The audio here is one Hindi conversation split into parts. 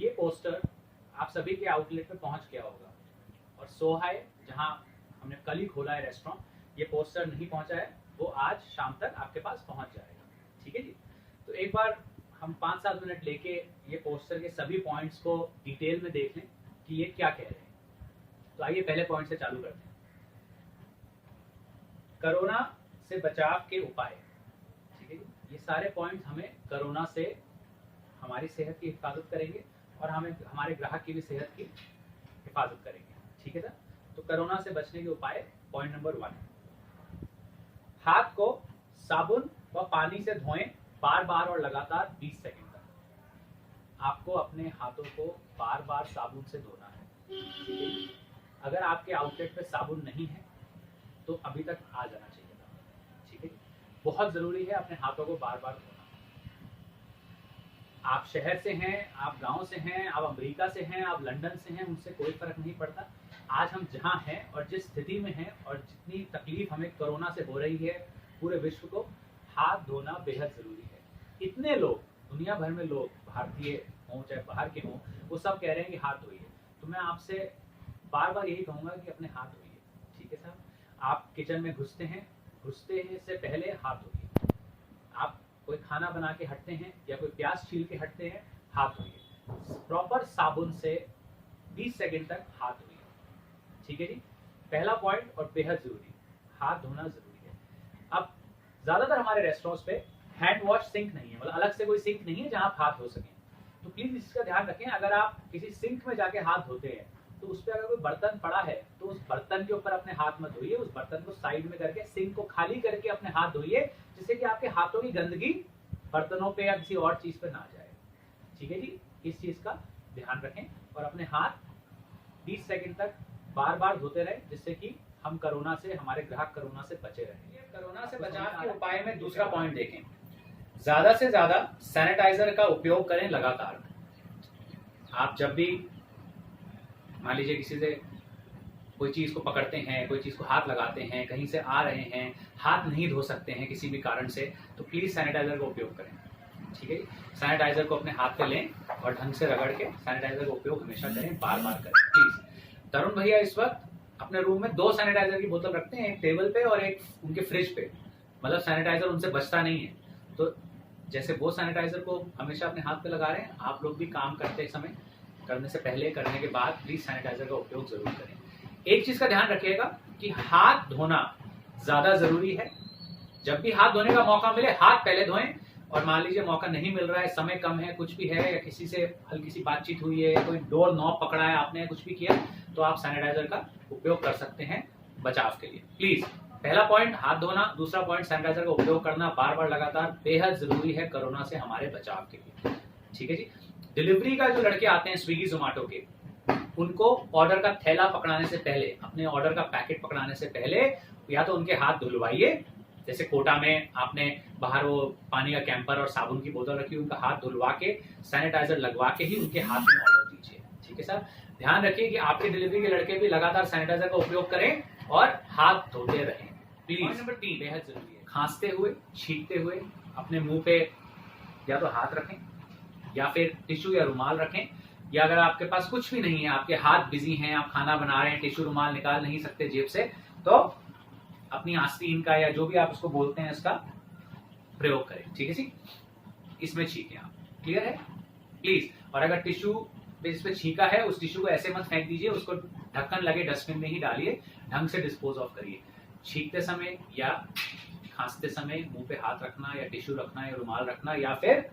ये पोस्टर आप सभी के आउटलेट पे पहुंच गया होगा और सोहाय जहां हमने कल ही खोला है रेस्टोरेंट, ये पोस्टर नहीं पहुंचा है, वो आज शाम तक आपके पास पहुंच जाएगा। ठीक है जी। तो एक बार हम 5-7 मिनट लेके ये पोस्टर के सभी पॉइंट्स को डिटेल में देख लें कि ये क्या कह रहे हैं। तो आइए पहले पॉइंट से चालू करते हैं। कोरोना से बचाव के उपाय। ठीक है जी। ये सारे पॉइंट्स हमें कोरोना से हमारी सेहत की हिफाजत करेंगे और हमें हमारे ग्राहक की भी सेहत की हिफाजत करेंगे। ठीक है सर। तो कोरोना से बचने के उपाय, पॉइंट नंबर 1, हाथ को साबुन व पानी से धोएं बार बार और लगातार 20 सेकंड तक। आपको अपने हाथों को बार बार साबुन से धोना है। अगर आपके आउटलेट पे साबुन नहीं है तो अभी तक आ जाना चाहिए था। ठीक है। बहुत जरूरी है अपने हाथों को बार बार धोना। आप शहर से हैं, आप गांव से हैं, आप अमेरिका से हैं, आप लंदन से हैं, उनसे कोई फर्क नहीं पड़ता। आज हम जहां हैं और जिस स्थिति में हैं और जितनी तकलीफ हमें कोरोना से हो रही है, पूरे विश्व को हाथ धोना बेहद जरूरी है। इतने लोग, दुनिया भर में लोग, भारतीय हों चाहे बाहर के हों, वो सब कह रहे हैं कि हाथ धोइए। तो मैं आपसे बार बार यही कहूंगा कि अपने हाथ धोइए। ठीक है साहब। आप किचन में घुसते हैं, घुसते से पहले हाथ धोइए। आप कोई खाना बना के हटते हैं या कोई प्याज छील के हटते हैं, हाथ धोइए प्रॉपर साबुन से 20 सेकंड तक हाथ धोइए। ठीक है जी। पहला पॉइंट और बेहद जरूरी, हाथ धोना जरूरी है। अब ज्यादातर हमारे रेस्टोरेंट्स पे हैंड वॉश सिंक नहीं है, मतलब अलग से कोई सिंक नहीं है जहां आप हाथ धो सकें। तो प्लीज इसका ध्यान रखें। अगर आप किसी सिंक में जाके हाथ धोते हैं तो उस पर अगर कोई बर्तन पड़ा है तो उस बर्तन के ऊपर अपने हाथ मत धोइए। उस बर्तन को साइड में करके सिंक को खाली करके अपने हाथ धोइए, जिससे कि आपके हाथों की गंदगी बर्तनों पे या किसी और चीज पे ना जाए। ठीक है जी। इस चीज का ध्यान रखें और अपने हाथ 20 सेकंड तक बार बार धोते रहे, जिससे कि हम कोरोना से, हमारे ग्राहक कोरोना से बचे रहें। कोरोना से बचाव के उपाय में दूसरा पॉइंट देखें, ज्यादा से ज्यादा सैनिटाइजर का उपयोग करें लगातार। आप जब भी मान लीजिए किसी से कोई चीज को पकड़ते हैं, कोई चीज को हाथ लगाते हैं, कहीं से आ रहे हैं, हाथ नहीं धो सकते हैं किसी भी कारण से, तो प्लीज सैनिटाइजर का उपयोग करें। ठीक है। सैनिटाइजर को अपने हाथ पे लें और ढंग से रगड़ के सैनिटाइजर का उपयोग हमेशा करें, बार बार करें प्लीज। तरुण भैया इस वक्त अपने रूम में 2 सैनिटाइजर की बोतल रखते हैं, एक टेबल पे और एक उनके फ्रिज पे। मतलब सैनिटाइजर उनसे बचता नहीं है। तो जैसे वो सैनिटाइजर को हमेशा अपने हाथ पे लगा रहे हैं, आप लोग भी काम करते समय, करने से पहले, करने के बाद प्लीज सैनिटाइजर का उपयोग जरूर करें। एक चीज का ध्यान रखिएगा कि हाथ धोना ज्यादा जरूरी है। जब भी हाथ धोने का मौका मिले हाथ पहले धोएं, और मान लीजिए मौका नहीं मिल रहा है, समय कम है, कुछ भी है, या किसी से हल्की सी बातचीत हुई है, कोई डोर नॉब पकड़ा है आपने, कुछ भी किया, तो आप सैनिटाइजर का उपयोग कर सकते हैं बचाव के लिए। प्लीज पहला पॉइंट हाथ धोना, दूसरा पॉइंट सैनिटाइजर का उपयोग करना बार बार लगातार बेहद जरूरी है कोरोना से हमारे बचाव के लिए। ठीक है जी। डिलीवरी का जो लड़के आते हैं स्विगी जोमेटो के, उनको ऑर्डर का थैला पकड़ाने से पहले, अपने ऑर्डर का पैकेट पकड़ाने से पहले या तो उनके हाथ धुलवाइए। जैसे कोटा में आपने बाहर वो पानी का कैंपर और साबुन की बोतल रखी, उनका हाथ धुलवा के सैनिटाइजर लगवा के ही उनके हाथ में ऑर्डर दीजिए। ठीक है सर। ध्यान रखिए कि आपके डिलीवरी के लड़के भी लगातार सैनिटाइजर का उपयोग करें और हाथ धोते रहें प्लीज। नंबर 3 बेहद जरूरी है, खांसते हुए, छींकते हुए अपने मुंह पे या तो हाथ रखें या फिर टिश्यू या रुमाल रखें, या अगर आपके पास कुछ भी नहीं है, आपके हाथ बिजी हैं, आप खाना बना रहे हैं, टिश्यू रुमाल निकाल नहीं सकते जेब से, तो अपनी आस्तीन का या जो भी आप उसको बोलते हैं इसका प्रयोग करें। ठीक है जी। इसमें छींकें आप। क्लियर है प्लीज। और अगर टिश्यू इस पे छींका है, उस टिश्यू को ऐसे मत फेंक दीजिए, उसको ढक्कन लगे डस्टबिन में ही डालिए, ढंग से डिस्पोज ऑफ करिए। छींकते समय या खांसते समय मुंह पे हाथ रखना या टिश्यू रखना या रुमाल रखना या फिर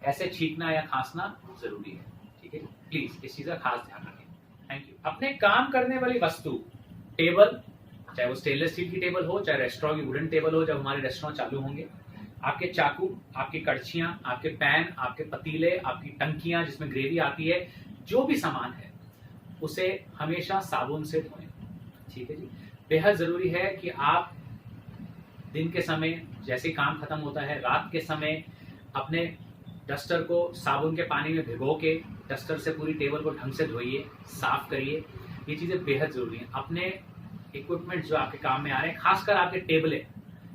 ऐसे छींकना या खांसना जरूरी है। ठीक है। प्लीज इस चीज का खास ध्यान रखें। Thank you. अपने काम करने वाली वस्तु, टेबल, चाहे वो स्टेनलेस स्टील की टेबल हो, चाहे रेस्टोरेंट की वुडन टेबल हो, जब हमारे रेस्टोरेंट चालू होंगे, आपके चाकू, आपकी कड़छियां, आपके पैन, आपके पतीले, आपकी टंकियां जिसमें ग्रेवी आती है, जो भी सामान है उसे हमेशा साबुन से धोएं। ठीक है जी। बेहद जरूरी है कि आप दिन के समय जैसे काम खत्म होता है, रात के समय अपने डस्टर को साबुन के पानी में भिगो के डस्टर से पूरी टेबल को ढंग से धोइए, साफ करिए। ये चीजें बेहद जरूरी हैं। अपने इक्विपमेंट जो आपके काम में आ रहे हैं, खासकर आपके टेबलें,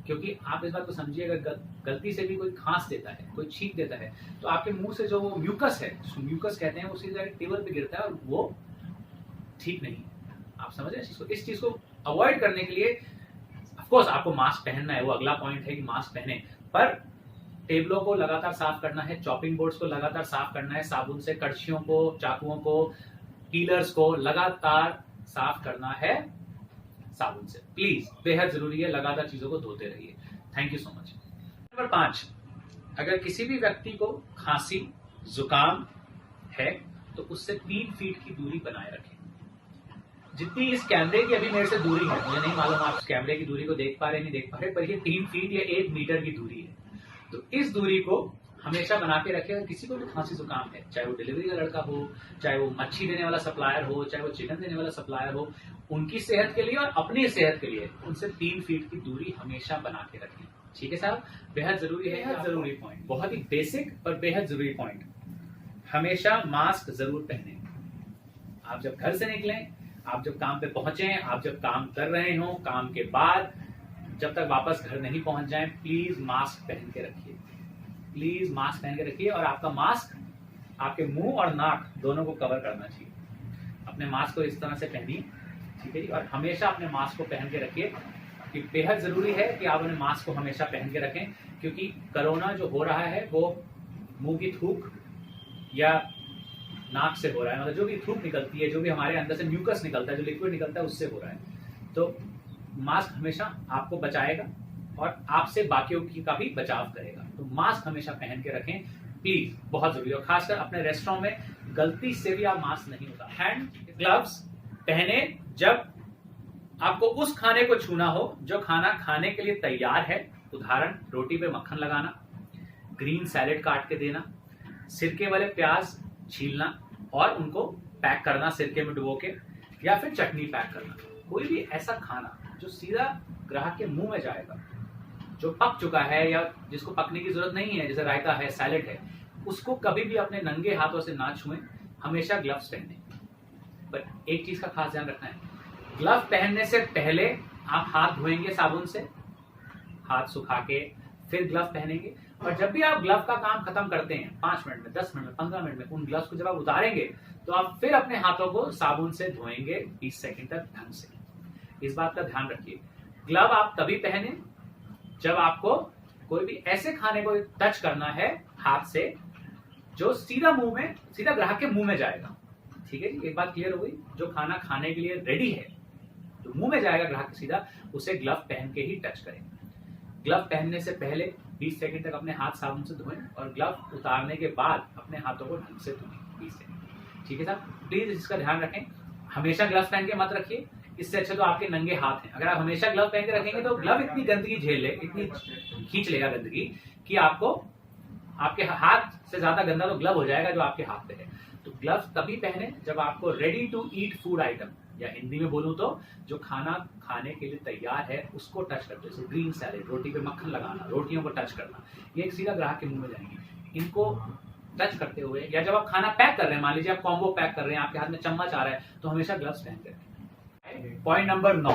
क्योंकि आप इस बात को समझिए, अगर गलती से भी कोई खांस देता है, कोई छींक देता है, तो आपके मुंह से जो वो म्यूकस है, म्यूकस कहते हैं, वो सीधे जाकर टेबल पे गिरता है और वो ठीक नहीं है। आप समझ रहे हैं इस चीज को? इस चीज को अवॉइड करने के लिए ऑफ कोर्स आपको मास्क पहनना है, वो अगला पॉइंट है कि मास्क पहने, पर टेबलों को लगातार साफ करना है, चॉपिंग बोर्ड्स को लगातार साफ करना है साबुन से, कड़छियों को, चाकुओं को, पीलर्स को लगातार साफ करना है साबुन से। प्लीज, बेहद जरूरी है, लगातार चीजों को धोते रहिए। Thank you so much. Number 5, अगर किसी भी व्यक्ति को खांसी जुकाम है तो उससे 3 फीट की दूरी बनाए रखें। जितनी इस कैमरे की अभी मेरे से दूरी है, मुझे नहीं मालूम आप इस कैमरे की दूरी को देख पा रहे नहीं देख पा रहे, पर ये 3 फीट या 1 मीटर की दूरी है। तो इस दूरी को हमेशा बना के रखें। अगर किसी को भी खांसी जुकाम है, चाहे वो डिलीवरी का लड़का हो, चाहे वो मच्छी देने वाला सप्लायर हो, चाहे वो चिकन देने वाला सप्लायर हो, उनकी सेहत के लिए और अपनी सेहत के लिए उनसे 3 फीट की दूरी हमेशा बना के रखें। ठीक है साहब, बेहद जरूरी है, बेहद जरूरी पॉइंट, बहुत ही बेसिक और बेहद जरूरी पॉइंट। हमेशा मास्क जरूर पहने। आप जब घर से निकलें, आप जब काम पे पहुंचे, आप जब काम कर रहे हो, काम के बाद जब तक वापस घर नहीं पहुंच जाएं, प्लीज मास्क पहन के रखिए। प्लीज मास्क पहन के रखिए, और आपका मास्क आपके मुंह और नाक दोनों को कवर करना चाहिए। अपने मास्क को इस तरह से पहनिए, ठीक है जी, और हमेशा अपने मास्क को पहन के रखिए। कि बेहद जरूरी है कि आप अपने मास्क को हमेशा पहन के रखें, क्योंकि कोरोना जो हो रहा है वो मुंह की थूक या नाक से हो रहा है, मतलब जो भी थूक निकलती है, जो भी हमारे अंदर से म्यूकस निकलता है, जो लिक्विड निकलता है, उससे हो रहा है। तो मास्क हमेशा आपको बचाएगा और आपसे बाकियों की का भी बचाव करेगा। तो मास्क हमेशा पहन के रखें प्लीज, बहुत जरूरी है। और खासकर अपने रेस्टोरेंट में गलती से भी आप मास्क नहीं उतार। हैंड ग्लव्स पहने जब आपको उस खाने को छूना हो जो खाना खाने के लिए तैयार है। उदाहरण, रोटी पे मक्खन लगाना, ग्रीन सैलेड काट के देना, सिरके वाले प्याज छीलना और उनको पैक करना सिरके में डुबो के, या फिर चटनी पैक करना। कोई भी ऐसा खाना जो सीधा ग्राहक के मुंह में जाएगा, जो पक चुका है या जिसको पकने की जरूरत नहीं है, जैसे रायता है, सैलेड है, उसको कभी भी अपने नंगे हाथों से ना छुएं। हमेशा ग्लव्स पहने। पर एक चीज का खास ध्यान रखना है, ग्लव पहनने से पहले आप हाथ धोएंगे साबुन से, हाथ सुखा के फिर ग्लव पहनेंगे। और जब भी आप ग्लव का काम खत्म करते हैं, 5 मिनट में, 10 मिनट में, 15 मिनट में, उन ग्लव्स को जब आप उतारेंगे तो आप फिर अपने हाथों को साबुन से धोएंगे 20 सेकंड तक ढंग से। इस बात का ध्यान रखिए। ग्लव आप तभी पहने जब आपको कोई भी ऐसे खाने को टच करना है हाथ से जो सीधा मुंह में, सीधा ग्राहक के मुंह में जाएगा। ठीक है जी, एक बात क्लियर हो गई। जो खाना खाने के लिए रेडी है, जो मुंह में जाएगा ग्राहक के सीधा, उसे ग्लव पहन के ही टच करें। ग्लव पहनने से पहले 20 सेकंड तक अपने हाथ साबुन से धोएं और ग्लव उतारने के बाद अपने हाथों को ढंग से धोएं 20 सेकंड। ठीक है साहब, प्लीज इसका ध्यान रखें। हमेशा ग्लव पहन के मत रखिए, इससे अच्छा तो आपके नंगे हाथ हैं। अगर आप हमेशा ग्लव पहन के रखेंगे तो ग्लव इतनी गंदगी झेल ले, इतनी खींच लेगा गंदगी कि आपको, आपके हाथ से ज्यादा गंदा तो ग्लव हो जाएगा जो आपके हाथ पे है। तो ग्लव्स तभी पहने जब आपको ready to eat food item, या हिंदी में बोलूं तो जो खाना खाने के लिए तैयार है उसको टच करते हैं। ग्रीन सैलेड, रोटी पे मक्खन लगाना, रोटियों को टच करना, ये सीधा ग्राहक के मुंह में जाएंगे। इनको टच करते हुए, या जब आप खाना पैक कर रहे हैं, मान लीजिए आप कॉम्बो पैक कर रहे हैं, आपके हाथ में चम्मच आ रहा है, तो हमेशा ग्लव्स पहन के रखें। पॉइंट नंबर 9,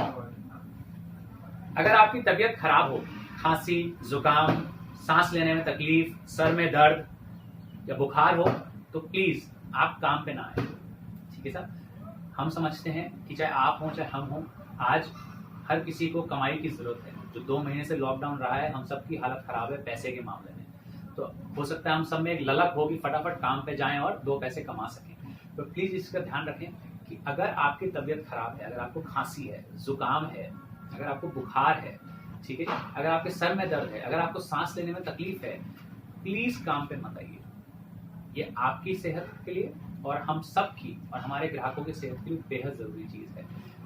अगर आपकी तबीयत खराब हो, खांसी, जुकाम, सांस लेने में तकलीफ, सर में दर्द या बुखार हो, तो प्लीज आप काम पे ना आए। ठीक है साहब, हम समझते हैं कि चाहे आप हो चाहे हम हो, आज हर किसी को कमाई की जरूरत है। जो 2 महीने से लॉकडाउन रहा है, हम सबकी हालत खराब है पैसे के मामले में। तो हो सकता है हम सब में एक ललक हो कि फटाफट काम पे जाएं और 2 पैसे कमा सकें। तो प्लीज इसका ध्यान रखें कि अगर आपकी तबीयत खराब है, अगर आपको खांसी है, जुकाम है, अगर आपको बुखार है, ठीक है, अगर आपके सर में दर्द है, अगर आपको सांस लेने में तकलीफ है, प्लीज काम पे मत आइए। ये आपकी सेहत के लिए और हम सब की और हमारे ग्राहकों की सेहत के लिए बेहद जरूरी चीज है।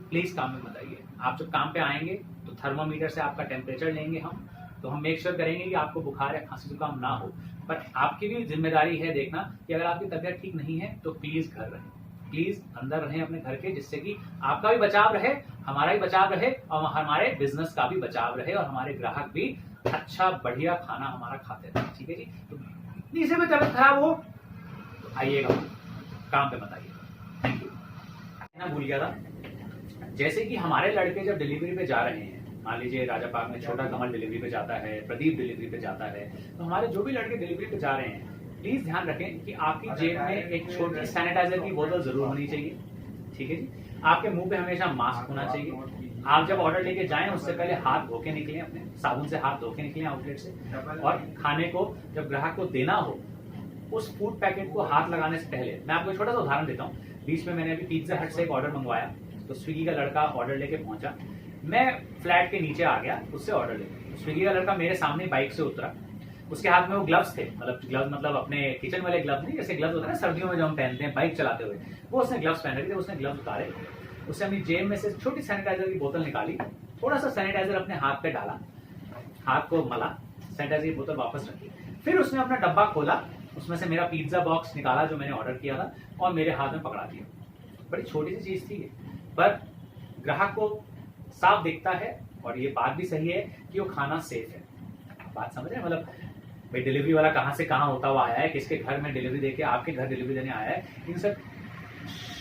प्लीज काम में मत आइए। आप जब काम पे आएंगे तो थर्मोमीटर से आपका टेम्परेचर लेंगे हम, तो हम मेक श्योर करेंगे कि आपको बुखार या खांसी जुकाम ना हो। पर आपकी भी जिम्मेदारी है देखना कि अगर आपकी तबीयत ठीक नहीं है तो प्लीज घर रहें, प्लीज अंदर रहें अपने घर के, जिससे कि आपका भी बचाव रहे, हमारा भी बचाव रहे और हमारे बिजनेस का भी बचाव रहे और हमारे ग्राहक भी अच्छा बढ़िया खाना हमारा खाते रहे। ठीक है जी, तो इतनी से भी तबीयत खराब हो तो आइएगा, काम पे मत आइएगा। Thank you. ना भूल गया था, जैसे कि हमारे लड़के जब डिलीवरी पे जा रहे हैं मान लीजिए राजा पार्क में छोटा कमल डिलीवरी पे जाता है, प्रदीप डिलीवरी पे जाता है, तो हमारे जो भी लड़के डिलीवरी पे जा रहे हैं, प्लीज ध्यान रखें कि आपकी जेब में एक छोटी सैनिटाइजर की बोतल जरूर होनी चाहिए। ठीक है जी। आपके मुंह पे हमेशा मास्क होना चाहिए। आप जब ऑर्डर लेके जाएं उससे पहले हाथ धो के निकलें, अपने साबुन से हाथ धो के निकलें आउटलेट से। और खाने को जब ग्राहक को देना हो, उस फूड पैकेट को हाथ लगाने से पहले, मैं आपको एक छोटा सा उदाहरण देता हूँ। बीच में मैंने अभी पिज्जा हट से एक ऑर्डर मंगवाया, तो स्विगी का लड़का ऑर्डर लेके पहुंचा, मैं फ्लैट के नीचे आ गया उससे ऑर्डर लेके। स्विगी का लड़का मेरे सामने बाइक से उतरा, उसके हाथ में वो ग्लव्स थे, ग्लव्स मतलब अपने किचन वाले ग्लव्स नहीं, जैसे ग्लव्स होते हैं ना सर्दियों में जो हम पहनते हैं बाइक चलाते हुए, वो उसने ग्लव्स पहन रखे थे। उसने ग्लव्स उतारे, उसने अपनी जेब में से छोटी सैनिटाइजर की बोतल निकाली, थोड़ा सा सैनिटाइजर अपने हाथ पे डाला, हाथ को मला, सैनिटाइजर की बोतल वापस रखी, फिर उसने अपना डब्बा खोला, उसमें से मेरा पिज्जा बॉक्स निकाला जो मैंने ऑर्डर किया था और मेरे हाथ में पकड़ा दिया। बड़ी छोटी सी चीज थी पर ग्राहक को साफ दिखता है और ये बात भी सही है कि वो खाना सेफ है। बात समझ रहे हैं? मतलब भाई डिलीवरी वाला कहाँ से कहाँ होता हुआ आया है, किसके घर में डिलीवरी देके आपके घर डिलीवरी देने आया है, इन सब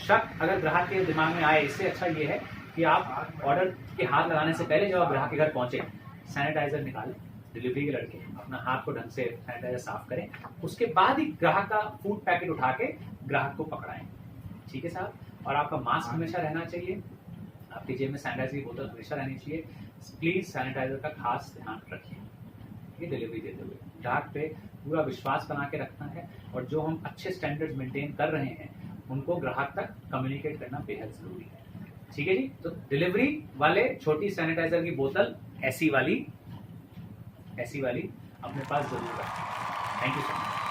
शक अगर ग्राहक के दिमाग में आए, इससे अच्छा ये है कि आप ऑर्डर के हाथ लगाने से पहले जब आप ग्राहक के घर पहुंचे, सैनिटाइजर निकालें, डिलीवरी के लड़के अपना हाथ को ढंग से सैनिटाइजर साफ करें, उसके बाद ही ग्राहक का फूड पैकेट उठा के ग्राहक को पकड़ाएं। ठीक है साहब? और आपका मास्क हमेशा रहना चाहिए, आपकी जेब में सैनिटाइजर की बोतल हमेशा रहनी चाहिए। प्लीज सैनिटाइजर का खास ध्यान रखिए ये डिलीवरी देते हुए। ग्राहक पे पूरा विश्वास बना के रखना है और जो हम अच्छे स्टैंडर्ड्स मेंटेन कर रहे हैं उनको ग्राहक तक कम्युनिकेट करना बेहद जरूरी है। ठीक है जी। तो डिलीवरी वाले छोटी सैनिटाइजर की बोतल ऐसी वाली अपने पास जरूर रखें। Thank you so much.